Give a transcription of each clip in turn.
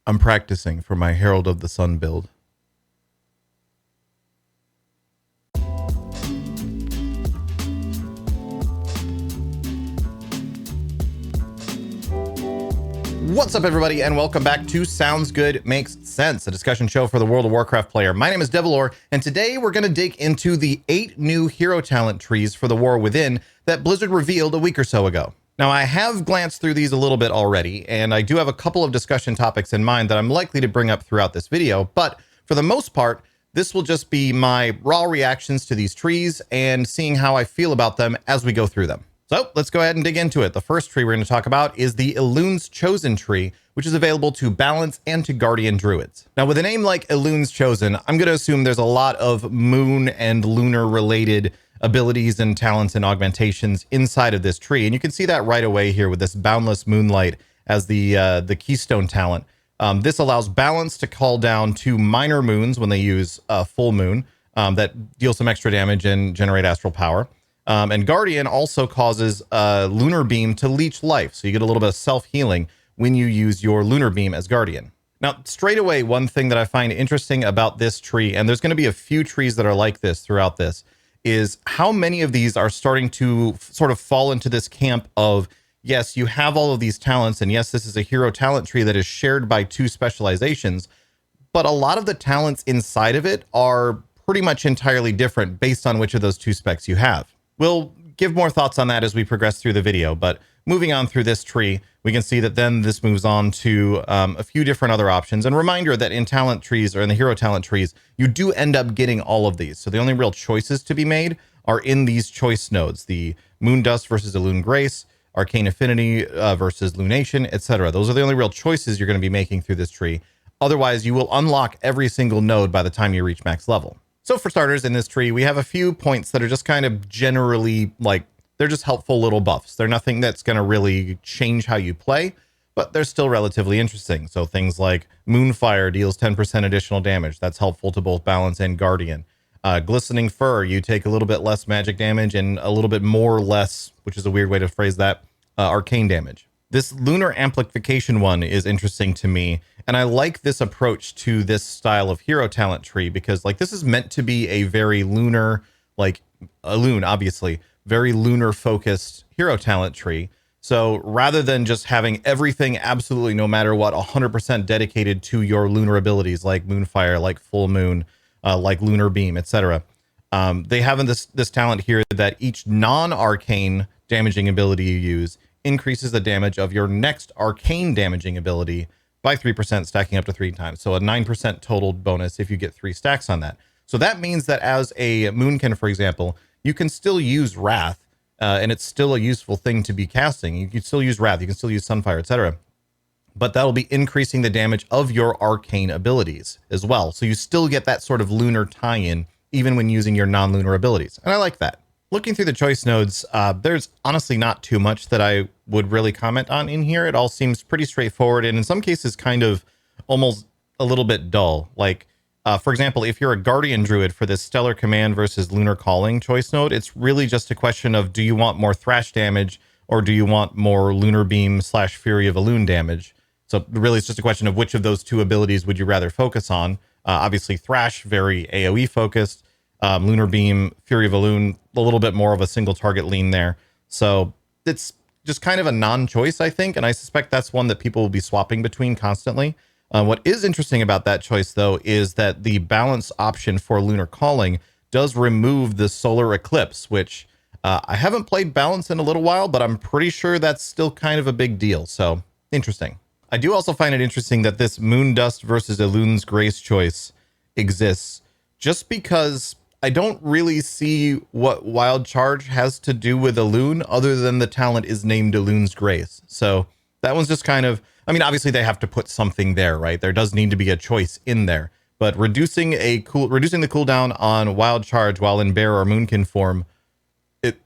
I'm practicing for my Herald of the Sun build. What's up, everybody, and welcome back to Sounds Good Makes Sense, a discussion show for the World of Warcraft player. My name is Diabolist, and today we're going to dig into the 8 new hero talent trees for the War Within that Blizzard revealed a week or so ago. Now, I have glanced through these a little bit already, and I do have a couple of discussion topics in mind that I'm likely to bring up throughout this video, but for the most part, this will just be my raw reactions to these trees and seeing how I feel about them as we go through them. So let's go ahead and dig into it. The first tree we're going to talk about is the Elune's Chosen tree, which is available to Balance and to Guardian Druids. Now, with a name like Elune's Chosen, I'm going to assume there's a lot of moon and lunar related abilities and talents and augmentations inside of this tree. And you can see that right away here with this Boundless Moonlight as the keystone talent. This allows Balance to call down 2 minor moons when they use full moon that deal some extra damage and generate astral power. And Guardian also causes Lunar Beam to leech life. So you get a little bit of self-healing when you use your Lunar Beam as Guardian. Now, straight away, one thing that I find interesting about this tree, and there's going to be a few trees that are like this throughout this, is how many of these are starting to sort of fall into this camp of, yes, you have all of these talents, and yes, this is a hero talent tree that is shared by 2 specializations, but a lot of the talents inside of it are pretty much entirely different based on which of those 2 specs you have. We'll give more thoughts on that as we progress through the video, but moving on through this tree, we can see that then this moves on to a few different other options. And reminder that in talent trees, or in the hero talent trees, you do end up getting all of these. So the only real choices to be made are in these choice nodes: the Moondust versus Elune Grace, Arcane Affinity versus Lunation, etc. Those are the only real choices you're going to be making through this tree. Otherwise, you will unlock every single node by the time you reach max level. So for starters, in this tree, we have a few points that are just kind of generally, like, they're just helpful little buffs. They're nothing that's going to really change how you play, but they're still relatively interesting. So things like Moonfire deals 10% additional damage. That's helpful to both Balance and Guardian. Glistening Fur, you take a little bit less magic damage and a little bit more less, which is a weird way to phrase that, arcane damage. This Lunar Amplification one is interesting to me, and I like this approach to this style of hero talent tree because, like, this is meant to be a very lunar, like Elune, obviously, very lunar focused hero talent tree. So rather than just having everything absolutely no matter what 100% dedicated to your lunar abilities like Moonfire, like Full Moon, like Lunar Beam, etc., they have in this talent here that each non-arcane damaging ability you use increases the damage of your next arcane damaging ability by 3%, stacking up to 3 times. So a 9% total bonus if you get 3 stacks on that. So that means that as a Moonkin, for example, you can still use Wrath, and it's still a useful thing to be casting. You can still use Wrath, you can still use Sunfire, etc. But that'll be increasing the damage of your arcane abilities as well. So you still get that sort of lunar tie-in even when using your non-lunar abilities. And I like that. Looking through the choice nodes, there's honestly not too much that I would really comment on in here. It all seems pretty straightforward and in some cases kind of almost a little bit dull. Like, for example, if you're a Guardian Druid for this Stellar Command versus Lunar Calling choice node, it's really just a question of, do you want more Thrash damage or do you want more Lunar Beam / Fury of Elune damage? So really it's just a question of which of those 2 abilities would you rather focus on. Obviously Thrash, very AoE focused. Lunar Beam, Fury of Elune, a little bit more of a single target lean there. So it's just kind of a non-choice, I think, and I suspect that's one that people will be swapping between constantly. What is interesting about that choice, though, is that the balance option for Lunar Calling does remove the Solar Eclipse, which I haven't played Balance in a little while, but I'm pretty sure that's still kind of a big deal. So interesting. I do also find it interesting that this Moondust versus Elune's Grace choice exists, just because I don't really see what Wild Charge has to do with Elune other than the talent is named Elune's Grace. So that one's just kind of, I mean, obviously they have to put something there, right? There does need to be a choice in there, but reducing the cooldown on Wild Charge while in Bear or Moonkin form, it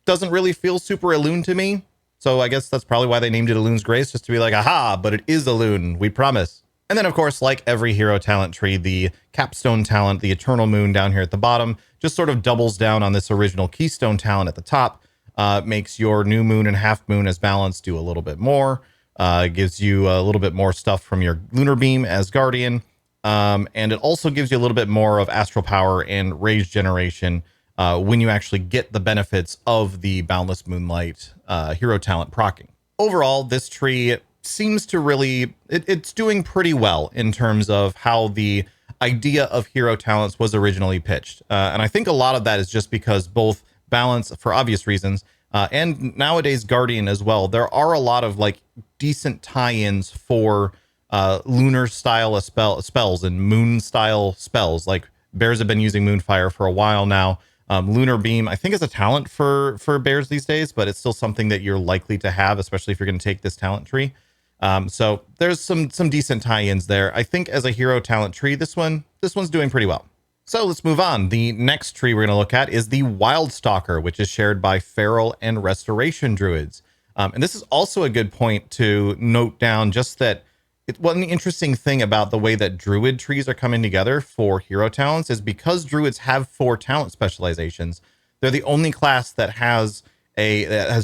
doesn't really feel super Elune to me. So I guess that's probably why they named it Elune's Grace, just to be like, aha, but it is Elune, we promise. And then, of course, like every hero talent tree, the capstone talent, the Eternal Moon down here at the bottom, just sort of doubles down on this original keystone talent at the top, makes your new moon and half moon as Balance do a little bit more, Gives you a little bit more stuff from your Lunar Beam as Guardian. And it also gives you a little bit more of Astral Power and Rage Generation when you actually get the benefits of the Boundless Moonlight hero talent proccing. Overall, this tree seems to really, it's doing pretty well in terms of how the idea of hero talents was originally pitched. And I think a lot of that is just because both Balance, for obvious reasons, and nowadays Guardian as well, there are a lot of like decent tie-ins for lunar style spells and moon style spells. Like bears have been using Moonfire for a while now. Lunar Beam, I think, is a talent for bears these days, but it's still something that you're likely to have, especially if you're going to take this talent tree. So there's some decent tie-ins there. I think as a hero talent tree, this one's doing pretty well. So let's move on. The next tree we're going to look at is the Wildstalker, which is shared by Feral and Restoration Druids. And this is also a good point to note down, just that one interesting thing about the way that Druid trees are coming together for hero talents is because Druids have 4 talent specializations, they're the only class that has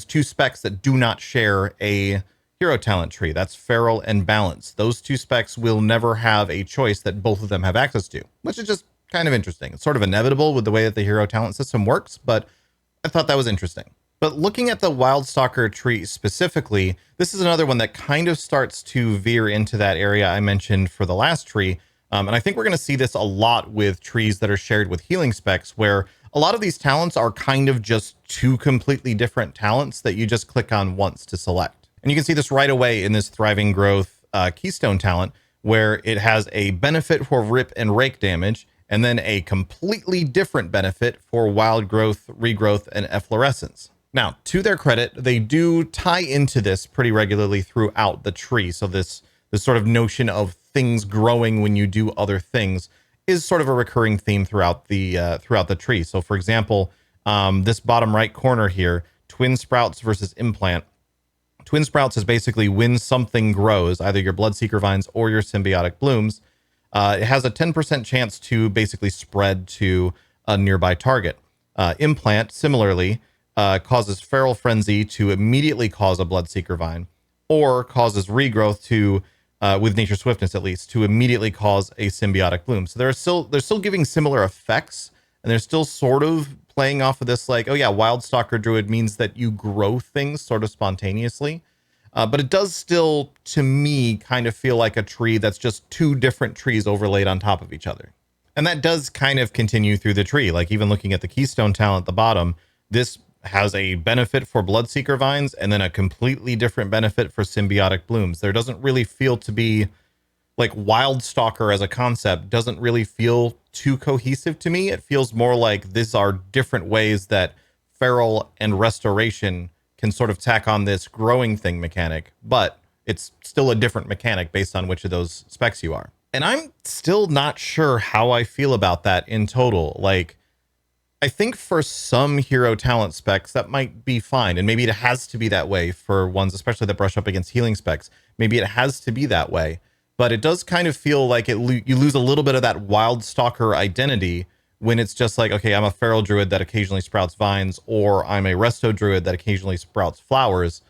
two specs that do not share a hero talent tree. That's Feral and Balance. Those 2 specs will never have a choice that both of them have access to, which is just kind of interesting. It's sort of inevitable with the way that the hero talent system works, but I thought that was interesting. But looking at the Wildstalker tree specifically, this is another one that kind of starts to veer into that area I mentioned for the last tree. And I think we're going to see this a lot with trees that are shared with healing specs, where a lot of these talents are kind of just 2 completely different talents that you just click on once to select. And you can see this right away in this Thriving Growth Keystone talent, where it has a benefit for rip and rake damage, and then a completely different benefit for wild growth, regrowth, and efflorescence. Now, to their credit, they do tie into this pretty regularly throughout the tree. So this sort of notion of things growing when you do other things is sort of a recurring theme throughout the tree. So, for example, this bottom right corner here, Twin Sprouts versus Implant. Twin Sprouts is basically when something grows, either your Bloodseeker Vines or your Symbiotic Blooms, it has a 10% chance to basically spread to a nearby target. Implant, similarly, causes Feral Frenzy to immediately cause a Bloodseeker Vine, or causes regrowth to, with Nature Swiftness at least, to immediately cause a Symbiotic Bloom. So they're still giving similar effects, and they're still sort of playing off of this, like, oh yeah, Wildstalker Druid means that you grow things sort of spontaneously. But it does still, to me, kind of feel like a tree that's just 2 different trees overlaid on top of each other. And that does kind of continue through the tree. Like even looking at the Keystone talent at the bottom, this has a benefit for Bloodseeker Vines and then a completely different benefit for Symbiotic Blooms. There doesn't really feel to be, like, Wildstalker as a concept doesn't really feel too cohesive to me. It feels more like these are different ways that Feral and Restoration can sort of tack on this growing thing mechanic, but it's still a different mechanic based on which of those specs you are. And I'm still not sure how I feel about that in total. Like, I think for some hero talent specs, that might be fine. And maybe it has to be that way for ones, especially that brush up against healing specs. Maybe it has to be that way. But it does kind of feel like you lose a little bit of that Wildstalker identity when it's just like, okay, I'm a Feral Druid that occasionally sprouts vines, or I'm a Resto Druid that occasionally sprouts flowers.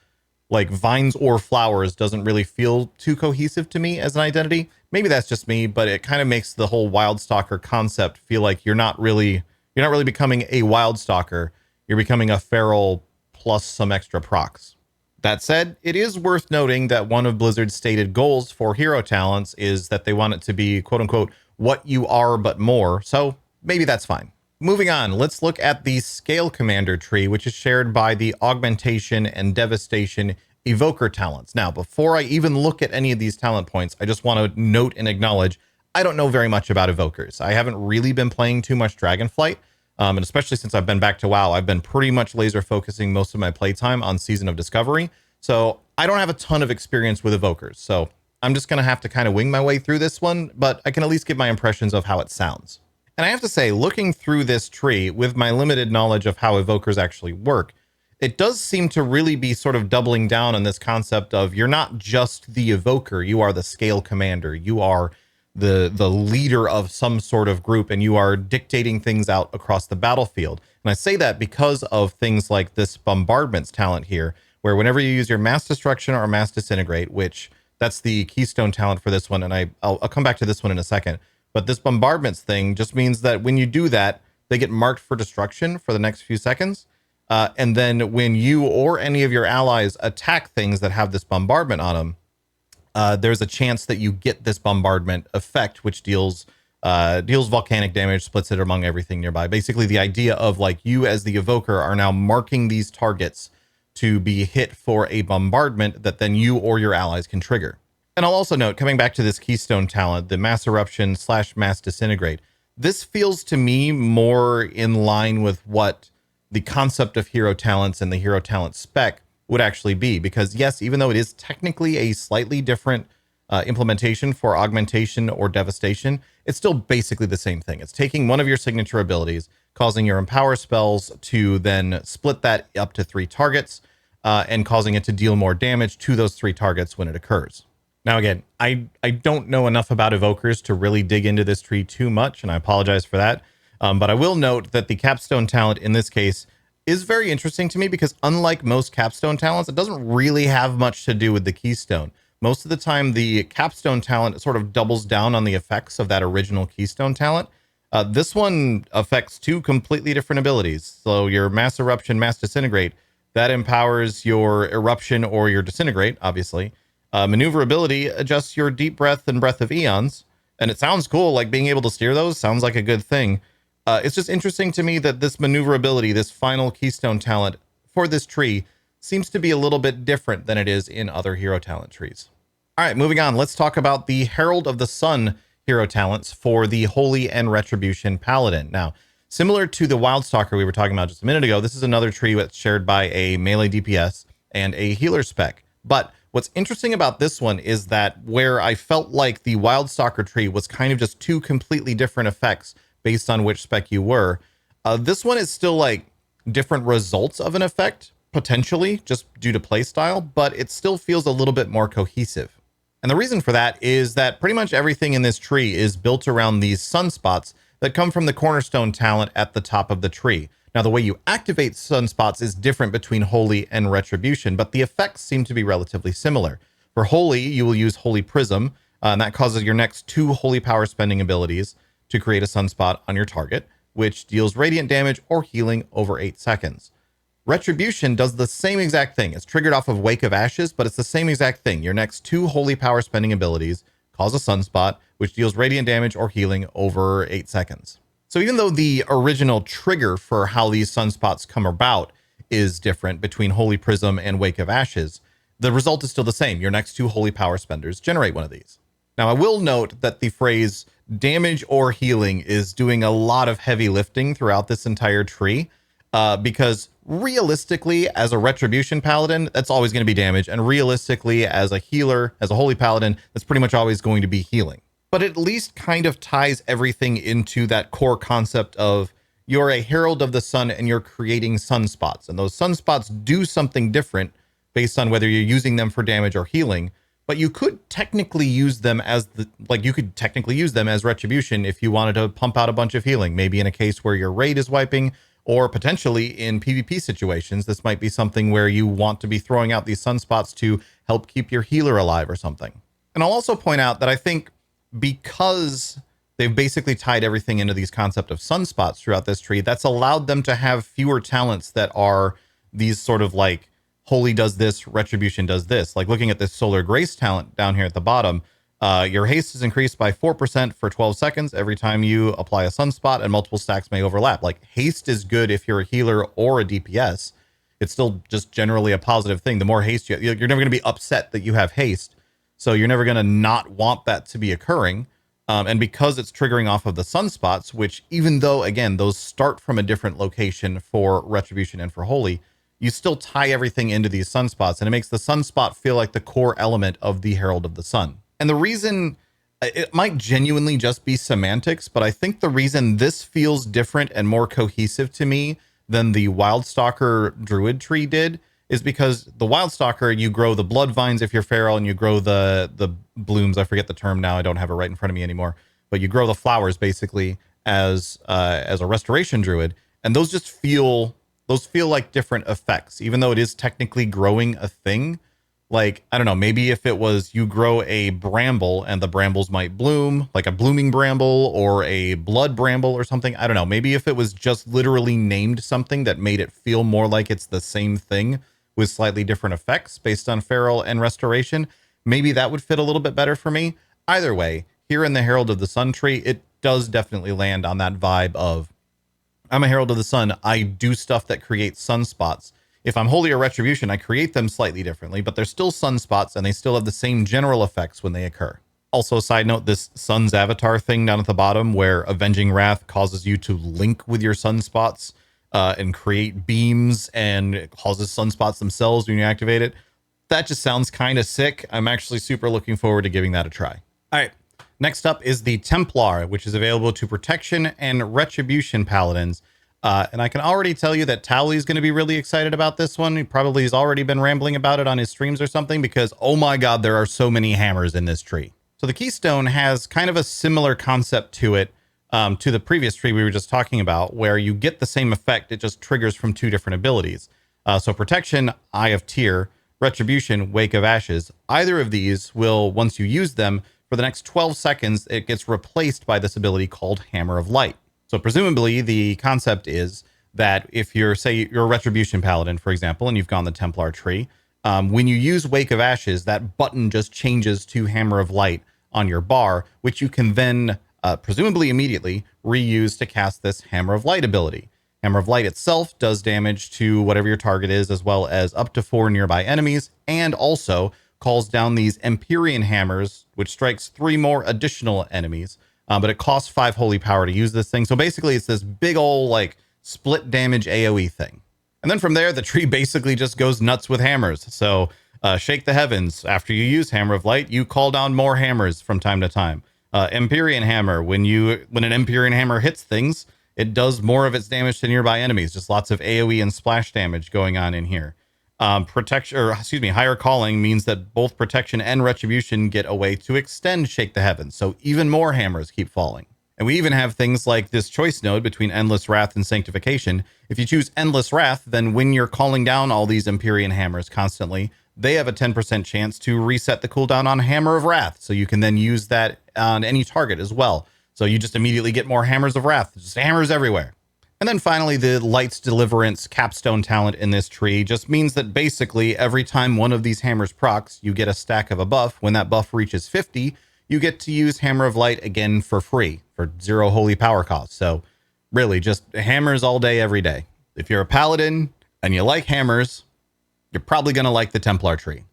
Like, vines or flowers doesn't really feel too cohesive to me as an identity. Maybe that's just me, but it kind of makes the whole Wildstalker concept feel like you're not really becoming a Wildstalker. You're becoming a Feral plus some extra procs. That said, it is worth noting that one of Blizzard's stated goals for hero talents is that they want it to be, quote unquote, what you are but more. So maybe that's fine. Moving on, let's look at the Scalecommander tree, which is shared by the Augmentation and Devastation Evoker talents. Now, before I even look at any of these talent points, I just want to note and acknowledge I don't know very much about Evokers. I haven't really been playing too much Dragonflight, and especially since I've been back to WoW, I've been pretty much laser focusing most of my playtime on Season of Discovery, so I don't have a ton of experience with Evokers, so I'm just going to have to kind of wing my way through this one, but I can at least give my impressions of how it sounds. And I have to say, looking through this tree with my limited knowledge of how Evokers actually work, it does seem to really be sort of doubling down on this concept of you're not just the Evoker, you are the Scalecommander, you are the leader of some sort of group, and you are dictating things out across the battlefield. And I say that because of things like this Bombardments talent here, where whenever you use your Mass Destruction or Mass Disintegrate, which that's the keystone talent for this one, and I'll come back to this one in a second, but this bombardments thing just means that when you do that, they get marked for destruction for the next few seconds. And then when you or any of your allies attack things that have this bombardment on them, there's a chance that you get this bombardment effect, which deals volcanic damage, splits it among everything nearby. Basically, the idea of like you as the evoker are now marking these targets to be hit for a bombardment that then you or your allies can trigger. And I'll also note, coming back to this keystone talent, the Mass Eruption / Mass Disintegrate, this feels to me more in line with what the concept of hero talents and the hero talent spec would actually be. Because yes, even though it is technically a slightly different implementation for augmentation or devastation, it's still basically the same thing. It's taking one of your signature abilities, causing your empower spells to then split that up to 3 targets, and causing it to deal more damage to those 3 targets when it occurs. Now, again, I don't know enough about evokers to really dig into this tree too much, and I apologize for that. But I will note that the capstone talent in this case is very interesting to me because unlike most capstone talents, it doesn't really have much to do with the keystone. Most of the time, the capstone talent sort of doubles down on the effects of that original keystone talent. This one affects 2 completely different abilities. So your Mass Eruption, Mass Disintegrate, that empowers your Eruption or your Disintegrate, obviously. Maneuverability adjusts your Deep Breath and Breath of Eons. And it sounds cool, like being able to steer those sounds like a good thing. It's just interesting to me that this maneuverability, this final keystone talent for this tree, seems to be a little bit different than it is in other hero talent trees. All right, moving on. Let's talk about the Herald of the Sun hero talents for the Holy and Retribution Paladin. Now, similar to the Wildstalker we were talking about just a minute ago, this is another tree that's shared by a melee DPS and a healer spec. But what's interesting about this one is that where I felt like the Wildstalker tree was kind of just 2 completely different effects based on which spec you were, this one is still like different results of an effect, potentially just due to playstyle, but it still feels a little bit more cohesive. And the reason for that is that pretty much everything in this tree is built around these sunspots that come from the cornerstone talent at the top of the tree. Now, the way you activate sunspots is different between Holy and Retribution, but the effects seem to be relatively similar. For Holy, you will use Holy Prism, and that causes your next 2 Holy Power spending abilities to create a sunspot on your target, which deals radiant damage or healing over 8 seconds. Retribution does the same exact thing. It's triggered off of Wake of Ashes, but it's the same exact thing. Your next 2 Holy Power spending abilities cause a sunspot, which deals radiant damage or healing over 8 seconds. So even though the original trigger for how these sunspots come about is different between Holy Prism and Wake of Ashes, the result is still the same. Your next 2 Holy Power spenders generate one of these. Now, I will note that the phrase damage or healing is doing a lot of heavy lifting throughout this entire tree, because realistically, as a Retribution Paladin, that's always going to be damage. And realistically, as a healer, as a Holy Paladin, that's pretty much always going to be healing. But at least kind of ties everything into that core concept of you're a Herald of the Sun and you're creating sunspots. And those sunspots do something different based on whether you're using them for damage or healing. But you could technically use them as Retribution if you wanted to pump out a bunch of healing, maybe in a case where your raid is wiping, or potentially in PvP situations. This might be something where you want to be throwing out these sunspots to help keep your healer alive or something. And I'll also point out that I think because they've basically tied everything into these concept of sunspots throughout this tree, that's allowed them to have fewer talents that are these sort of like Holy does this, Retribution does this. Like looking at this Solar Grace talent down here at the bottom, your haste is increased by 4% for 12 seconds every time you apply a sunspot, and multiple stacks may overlap. Like haste is good if you're a healer or a DPS. It's still just generally a positive thing. The more haste you're never going to be upset that you have haste. So you're never going to not want that to be occurring. And because it's triggering off of the sunspots, which even though, again, those start from a different location for Retribution and for Holy, you still tie everything into these sunspots, and it makes the sunspot feel like the core element of the Herald of the Sun. And the reason, it might genuinely just be semantics, but I think the reason this feels different and more cohesive to me than the Wildstalker Druid tree did is because the Wildstalker, you grow the blood vines if you're feral, and you grow the blooms. I forget the term now. I don't have it right in front of me anymore. But you grow the flowers basically as a restoration druid, and those just feel those feel like different effects, even though it is technically growing a thing. Like, I don't know, maybe if it was you grow a bramble and the brambles might bloom, like a blooming bramble or a blood bramble or something. I don't know. Maybe if it was just literally named something that made it feel more like it's the same thing with slightly different effects based on feral and restoration, maybe that would fit a little bit better for me. Either way, here in the Herald of the Sun tree, it does definitely land on that vibe of, I'm a Herald of the Sun. I do stuff that creates sunspots. If I'm Holy or Retribution, I create them slightly differently, but they're still sunspots and they still have the same general effects when they occur. Also, side note, this Sun's avatar thing down at the bottom where Avenging Wrath causes you to link with your sunspots and create beams and it causes sunspots themselves when you activate it. That just sounds kind of sick. I'm actually super looking forward to giving that a try. All right. Next up is the Templar, which is available to Protection and Retribution Paladins. And I can already tell you that Towley is going to be really excited about this one. He probably has already been rambling about it on his streams or something because, oh my God, there are so many hammers in this tree. So the Keystone has kind of a similar concept to it, to the previous tree we were just talking about, where you get the same effect. It just triggers from two different abilities. So Protection, Eye of Tyr, Retribution, Wake of Ashes. Either of these will, once you use them, for the next 12 seconds, it gets replaced by this ability called Hammer of Light. So presumably the concept is that if you're, say, you're a Retribution Paladin, for example, and you've gone the Templar tree, when you use Wake of Ashes, that button just changes to Hammer of Light on your bar, which you can then presumably immediately reuse to cast this Hammer of Light ability. Hammer of Light itself does damage to whatever your target is, as well as up to 4 nearby enemies, and also calls down these Empyrean Hammers, which strikes 3 more additional enemies. But it costs 5 holy power to use this thing. So basically it's this big old like split damage AoE thing. And then from there, the tree basically just goes nuts with hammers. So Shake the Heavens. After you use Hammer of Light, you call down more hammers from time to time. Empyrean Hammer. When an Empyrean Hammer hits things, it does more of its damage to nearby enemies. Just lots of AoE and splash damage going on in here. Higher Calling means that both Protection and Retribution get a way to extend Shake the Heavens, so even more hammers keep falling. And we even have things like this choice node between Endless Wrath and Sanctification. If you choose Endless Wrath, then when you're calling down all these Empyrean Hammers constantly, they have a 10% chance to reset the cooldown on Hammer of Wrath, so you can then use that on any target as well. So you just immediately get more Hammers of Wrath, just hammers everywhere. And then finally, the Light's Deliverance capstone talent in this tree just means that basically every time one of these hammers procs, you get a stack of a buff. When that buff reaches 50, you get to use Hammer of Light again for free for 0 holy power cost. So really just hammers all day, every day. If you're a paladin and you like hammers, you're probably going to like the Templar tree.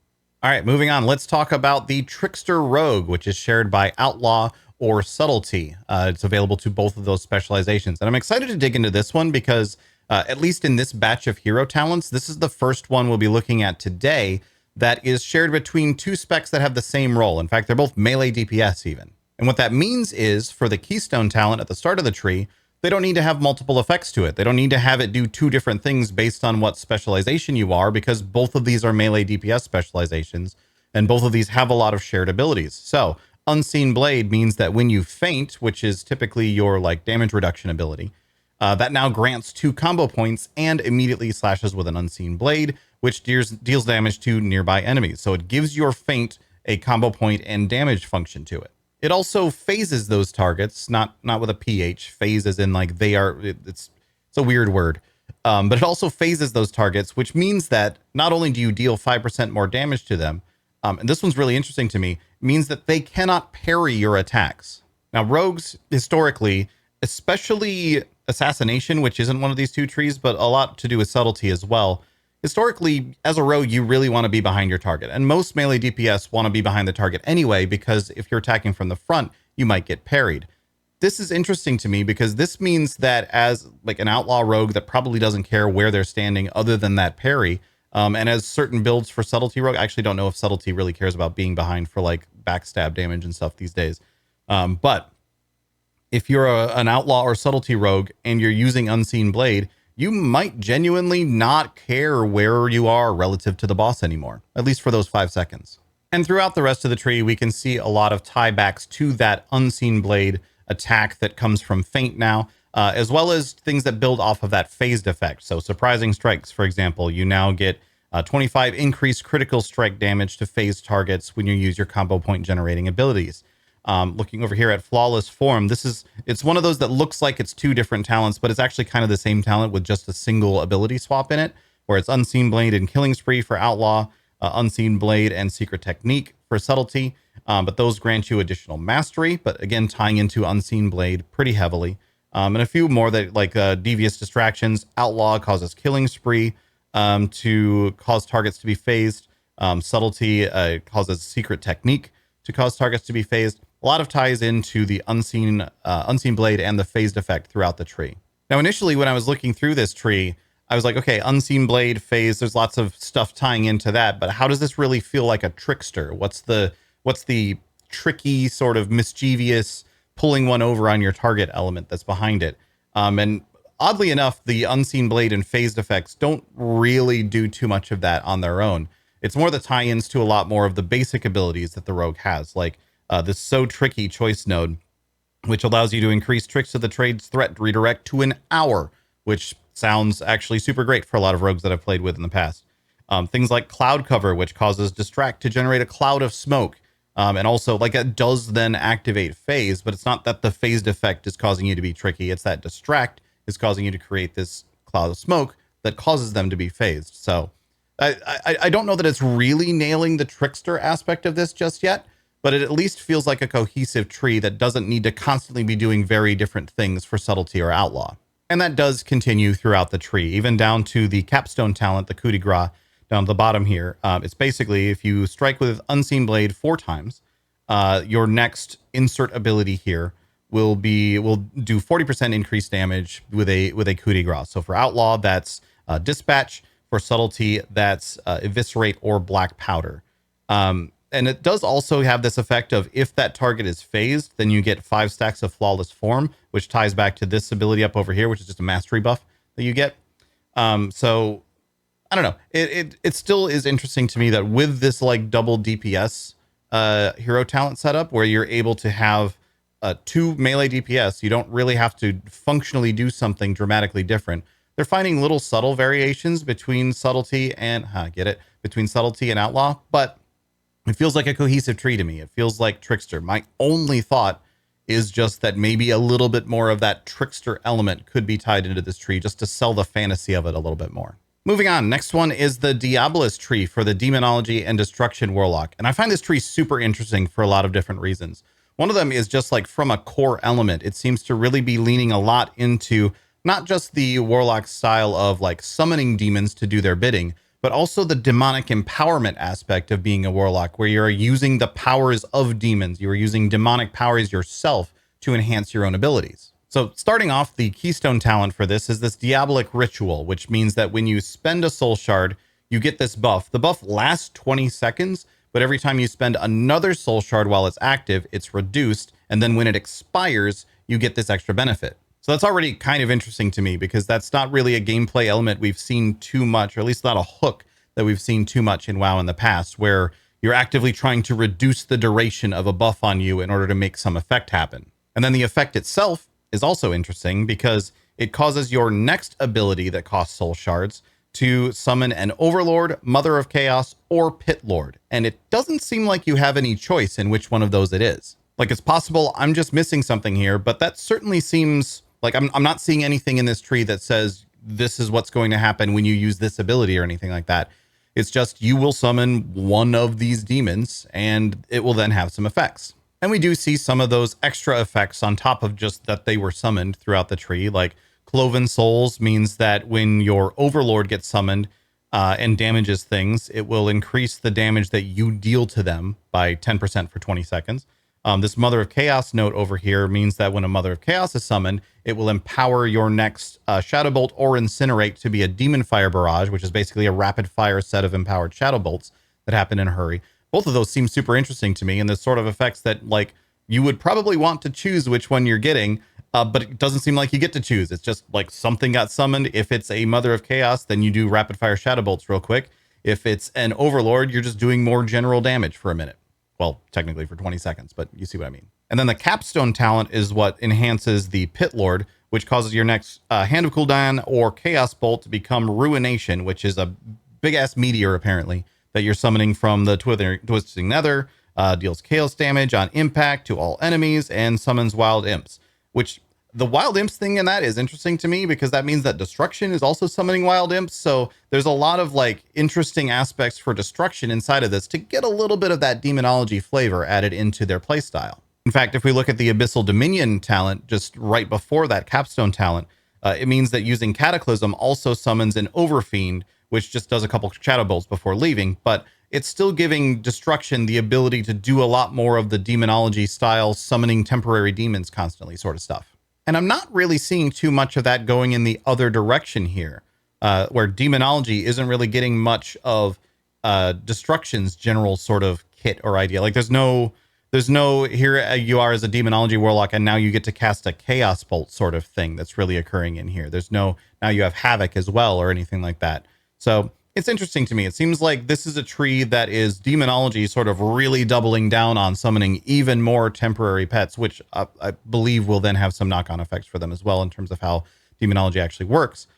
All right, moving on. Let's talk about the Trickster Rogue, which is shared by Outlaw or Subtlety. It's available to both of those specializations. And I'm excited to dig into this one because at least in this batch of hero talents, this is the first one we'll be looking at today that is shared between 2 specs that have the same role. In fact, they're both melee DPS even. And what that means is for the Keystone talent at the start of the tree, they don't need to have multiple effects to it. They don't need to have it do 2 different things based on what specialization you are, because both of these are melee DPS specializations, and both of these have a lot of shared abilities. So Unseen Blade means that when you faint, which is typically your like damage reduction ability, that now grants 2 combo points and immediately slashes with an Unseen Blade, which deals damage to nearby enemies. So it gives your feint a combo point and damage function to it. It also phases those targets, not with a PH, phases in like they are, it's a weird word. But it also phases those targets, which means that not only do you deal 5% more damage to them, and this one's really interesting to me, means that they cannot parry your attacks. Now, rogues, historically, especially Assassination, which isn't one of these 2 trees, but a lot to do with subtlety as well. Historically, as a rogue, you really want to be behind your target. And most melee DPS want to be behind the target anyway, because if you're attacking from the front, you might get parried. This is interesting to me because this means that as like an outlaw rogue that probably doesn't care where they're standing other than that parry, and as certain builds for subtlety rogue, I actually don't know if subtlety really cares about being behind for like backstab damage and stuff these days. But if you're an outlaw or subtlety rogue and you're using Unseen Blade, you might genuinely not care where you are relative to the boss anymore, at least for those 5 seconds. And throughout the rest of the tree, we can see a lot of tiebacks to that Unseen Blade attack that comes from feint now. as well as things that build off of that phased effect. So surprising strikes, for example, you now get 25 increased critical strike damage to phased targets when you use your combo point generating abilities. Looking over here at Flawless Form, it's one of those that looks like it's two different talents, but it's actually kind of the same talent with just a single ability swap in it, where it's Unseen Blade and Killing Spree for Outlaw, Unseen Blade and Secret Technique for Subtlety, but those grant you additional mastery, but again, tying into Unseen Blade pretty heavily. And a few more that like Devious Distractions. Outlaw causes Killing Spree to cause targets to be phased. Subtlety causes Secret Technique to cause targets to be phased. A lot of ties into the Unseen Blade and the phased effect throughout the tree. Now, initially, when I was looking through this tree, I was like, okay, Unseen Blade, phase, there's lots of stuff tying into that, but how does this really feel like a trickster? What's the tricky, sort of mischievous, pulling one over on your target element that's behind it? And oddly enough, the Unseen Blade and phased effects don't really do too much of that on their own. It's more the tie-ins to a lot more of the basic abilities that the rogue has, like this So Tricky choice node, which allows you to increase Tricks of the Trade's threat redirect to an hour, which sounds actually super great for a lot of rogues that I've played with in the past. Things like Cloud Cover, which causes Distract to generate a cloud of smoke. And also, like, it does then activate phase, but it's not that the phased effect is causing you to be tricky. It's that Distract is causing you to create this cloud of smoke that causes them to be phased. So I don't know that it's really nailing the trickster aspect of this just yet, but it at least feels like a cohesive tree that doesn't need to constantly be doing very different things for Subtlety or Outlaw. And that does continue throughout the tree, even down to the capstone talent, the coup de grace, down at the bottom here. It's basically, if you strike with Unseen Blade 4 times, your next insert ability here will do 40% increased damage with a coup de grace. So for Outlaw, that's Dispatch. For Subtlety, that's Eviscerate or Black Powder. And it does also have this effect of, if that target is phased, then you get 5 stacks of Flawless Form, which ties back to this ability up over here, which is just a mastery buff that you get. So I don't know. It still is interesting to me that with this like double DPS hero talent setup, where you're able to have 2 melee DPS, you don't really have to functionally do something dramatically different. They're finding little subtle variations between Subtlety and between Subtlety and Outlaw, but it feels like a cohesive tree to me. It feels like Trickster. My only thought is just that maybe a little bit more of that Trickster element could be tied into this tree, just to sell the fantasy of it a little bit more. Moving on, next one is the Diabolist tree for the Demonology and Destruction Warlock. And I find this tree super interesting for a lot of different reasons. One of them is just like from a core element, it seems to really be leaning a lot into not just the Warlock style of like summoning demons to do their bidding, but also the demonic empowerment aspect of being a Warlock, where you're using the powers of demons. You are using demonic powers yourself to enhance your own abilities. So starting off, the keystone talent for this is this Diabolic Ritual, which means that when you spend a soul shard, you get this buff. The buff lasts 20 seconds, but every time you spend another soul shard while it's active, it's reduced. And then when it expires, you get this extra benefit. So that's already kind of interesting to me, because that's not really a gameplay element we've seen too much, or at least not a hook that we've seen too much in WoW in the past, where you're actively trying to reduce the duration of a buff on you in order to make some effect happen. And then the effect itself is also interesting, because it causes your next ability that costs soul shards to summon an Overlord, Mother of Chaos, or Pit Lord. And it doesn't seem like you have any choice in which one of those it is. Like, it's possible I'm just missing something here, but that certainly seems like I'm not seeing anything in this tree that says this is what's going to happen when you use this ability or anything like that. It's just you will summon one of these demons and it will then have some effects. And we do see some of those extra effects on top of just that they were summoned throughout the tree. Like Cloven Souls means that when your Overlord gets summoned and damages things, it will increase the damage that you deal to them by 10% for 20 seconds. This Mother of Chaos note over here means that when a Mother of Chaos is summoned, it will empower your next Shadow Bolt or Incinerate to be a Demon Fire Barrage, which is basically a rapid fire set of empowered Shadow Bolts that happen in a hurry. Both of those seem super interesting to me, and the sort of effects that like you would probably want to choose which one you're getting, but it doesn't seem like you get to choose. It's just like something got summoned. If it's a Mother of Chaos, then you do rapid fire Shadow Bolts real quick. If it's an Overlord, you're just doing more general damage for a minute. Well, technically for 20 seconds, but you see what I mean. And then the capstone talent is what enhances the Pit Lord, which causes your next Hand of Kuldan or Chaos Bolt to become Ruination, which is a big-ass meteor, apparently, that you're summoning from the Twisting Nether, deals chaos damage on impact to all enemies, and summons Wild Imps, which the Wild Imps thing in that is interesting to me because that means that Destruction is also summoning Wild Imps. So there's a lot of like interesting aspects for Destruction inside of this to get a little bit of that demonology flavor added into their playstyle. In fact, if we look at the Abyssal Dominion talent just right before that capstone talent, it means that using Cataclysm also summons an Overfiend, which just does a couple Shadow Bolts before leaving, but it's still giving Destruction the ability to do a lot more of the demonology style, summoning temporary demons constantly sort of stuff. And I'm not really seeing too much of that going in the other direction here, where demonology isn't really getting much of Destruction's general sort of kit or idea. Like there's no here you are as a demonology warlock and now you get to cast a chaos bolt sort of thing that's really occurring in here. There's no, now you have havoc as well or anything like that. So it's interesting to me. It seems like this is a tree that is demonology sort of really doubling down on summoning even more temporary pets, which I believe will then have some knock-on effects for them as well in terms of how demonology actually works.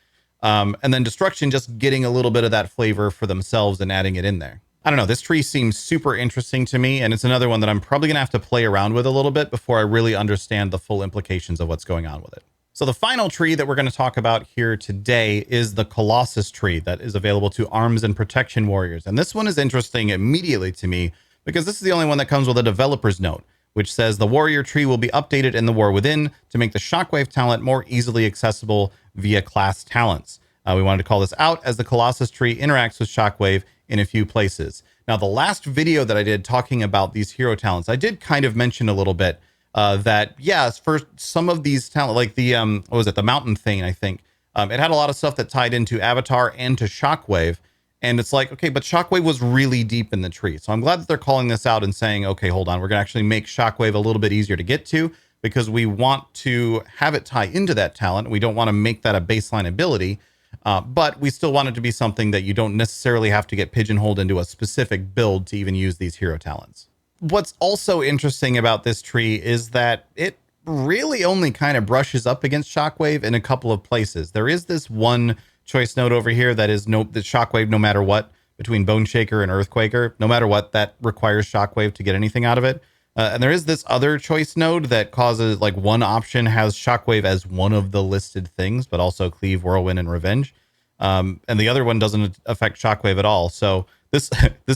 And then Destruction just getting a little bit of that flavor for themselves and adding it in there. I don't know. This tree seems super interesting to me, and it's another one that I'm probably going to have to play around with a little bit before I really understand the full implications of what's going on with it. So the final tree that we're going to talk about here today is the Colossus tree that is available to arms and protection warriors. And this one is interesting immediately to me because this is the only one that comes with a developer's note, which says the warrior tree will be updated in the War Within to make the Shockwave talent more easily accessible via class talents. We wanted to call this out as the Colossus tree interacts with Shockwave in a few places. Now, the last video that I did talking about these hero talents, I did kind of mention a little bit that, yes, for some of these talent, like the, what was it, the Mountain Thane, I think, it had a lot of stuff that tied into Avatar and to Shockwave. And it's like, okay, but Shockwave was really deep in the tree. So I'm glad that they're calling this out and saying, okay, hold on, we're going to actually make Shockwave a little bit easier to get to because we want to have it tie into that talent. We don't want to make that a baseline ability. But we still want it to be something that you don't necessarily have to get pigeonholed into a specific build to even use these hero talents. What's also interesting about this tree is that it really only kind of brushes up against Shockwave in a couple of places. There is this one choice node over here that is the Shockwave no matter what, between Bone Shaker and Earthquaker. No matter what, that requires Shockwave to get anything out of it. And there is this other choice node that causes, like, one option has Shockwave as one of the listed things, but also Cleave, Whirlwind, and Revenge. And the other one doesn't affect Shockwave at all. So this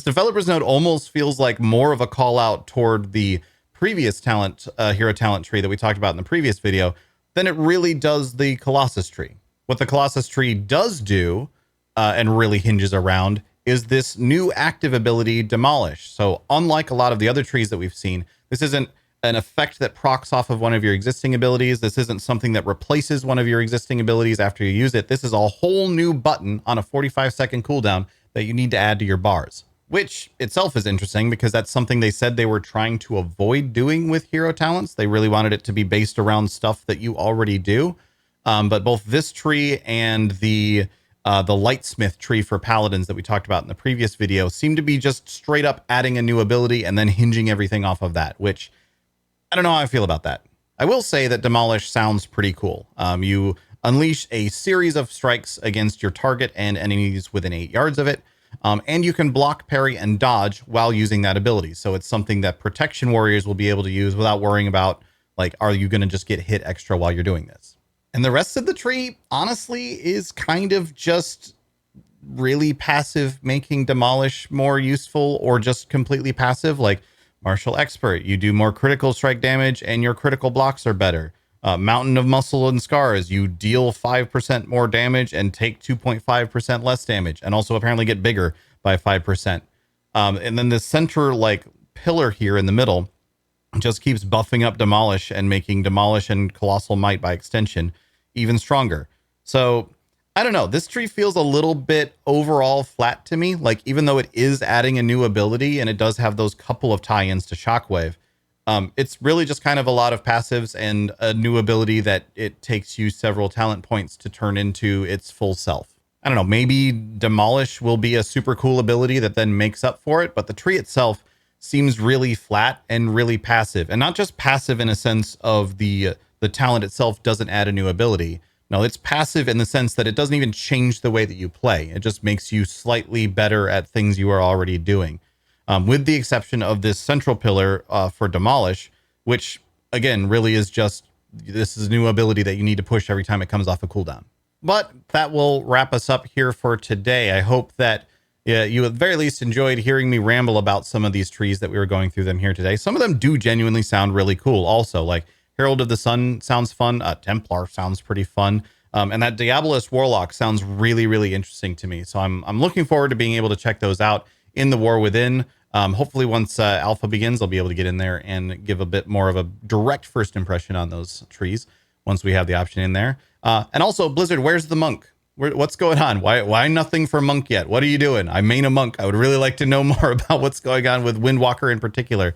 developer's note almost feels like more of a call out toward the previous talent, hero talent tree that we talked about in the previous video than it really does the Colossus tree. What the Colossus tree does do, and really hinges around, is this new active ability, Demolish. So unlike a lot of the other trees that we've seen, this isn't an effect that procs off of one of your existing abilities. This isn't something that replaces one of your existing abilities after you use it. This is a whole new button on a 45-second cooldown that you need to add to your bars, which itself is interesting because that's something they said they were trying to avoid doing with hero talents. They really wanted it to be based around stuff that you already do. But both this tree and the Lightsmith tree for Paladins that we talked about in the previous video seem to be just straight up adding a new ability and then hinging everything off of that, which I don't know how I feel about that. I will say that Demolish sounds pretty cool. You unleash a series of strikes against your target and enemies within 8 yards of it. And you can block, parry, and dodge while using that ability. So it's something that protection warriors will be able to use without worrying about, like, are you going to just get hit extra while you're doing this? And the rest of the tree, honestly, is kind of just really passive, making Demolish more useful, or just completely passive, like Martial Expert. You do more critical strike damage and your critical blocks are better. Mountain of Muscle and Scars. You deal 5% more damage and take 2.5% less damage, and also apparently get bigger by 5%. And then the center, like, pillar here in the middle just keeps buffing up Demolish and making Demolish and Colossal Might by extension even stronger. So I don't know. This tree feels a little bit overall flat to me. Like, even though it is adding a new ability and it does have those couple of tie-ins to Shockwave, it's really just kind of a lot of passives and a new ability that it takes you several talent points to turn into its full self. I don't know. Maybe Demolish will be a super cool ability that then makes up for it, but the tree itself seems really flat and really passive. And not just passive in a sense of the talent itself doesn't add a new ability. No, it's passive in the sense that it doesn't even change the way that you play. It just makes you slightly better at things you are already doing. With the exception of this central pillar for Demolish, which again really is just, this is a new ability that you need to push every time it comes off a cooldown. But that will wrap us up here for today. I hope that you at the very least enjoyed hearing me ramble about some of these trees that we were going through them here today. Some of them do genuinely sound really cool also, like Herald of the Sun sounds fun. Templar sounds pretty fun. And that Diabolist Warlock sounds really, really interesting to me. So I'm looking forward to being able to check those out in the War Within. Hopefully once Alpha begins, I'll be able to get in there and give a bit more of a direct first impression on those trees once we have the option in there. And also, Blizzard, where's the monk? What's going on? Why nothing for monk yet? What are you doing? I main a monk. I would really like to know more about what's going on with Windwalker in particular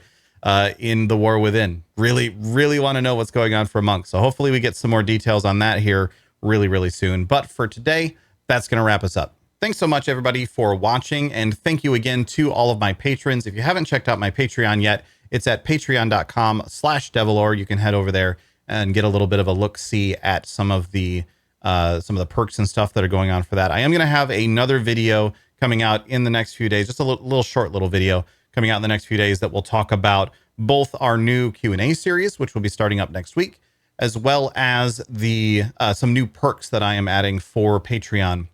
in the War Within. Really, really want to know what's going on for monk. So hopefully we get some more details on that here really, really soon. But for today, that's going to wrap us up. Thanks so much, everybody, for watching. And thank you again to all of my patrons. If you haven't checked out my Patreon yet, it's at patreon.com/Devilor. You can head over there and get a little bit of a look-see at some of the perks and stuff that are going on for that. I am going to have another video coming out in the next few days, just a little short video coming out in the next few days that will talk about both our new Q&A series, which will be starting up next week, as well as the some new perks that I am adding for Patreon,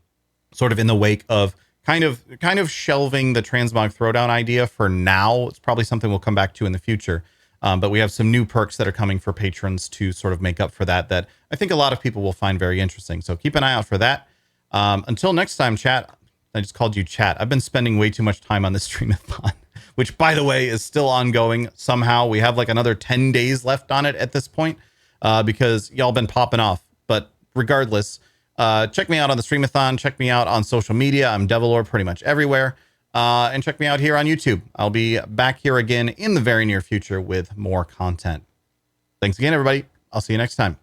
sort of in the wake of kind of shelving the transmog throwdown idea for now. It's probably something we'll come back to in the future. But we have some new perks that are coming for patrons to sort of make up for that I think a lot of people will find very interesting. So keep an eye out for that. Until next time, chat. I just called you chat. I've been spending way too much time on this streamathon, which, by the way, is still ongoing somehow. We have like another 10 days left on it at this point because y'all been popping off. But regardless, check me out on the streamathon. Check me out on social media. I'm Devilor pretty much everywhere. And check me out here on YouTube. I'll be back here again in the very near future with more content. Thanks again, everybody. I'll see you next time.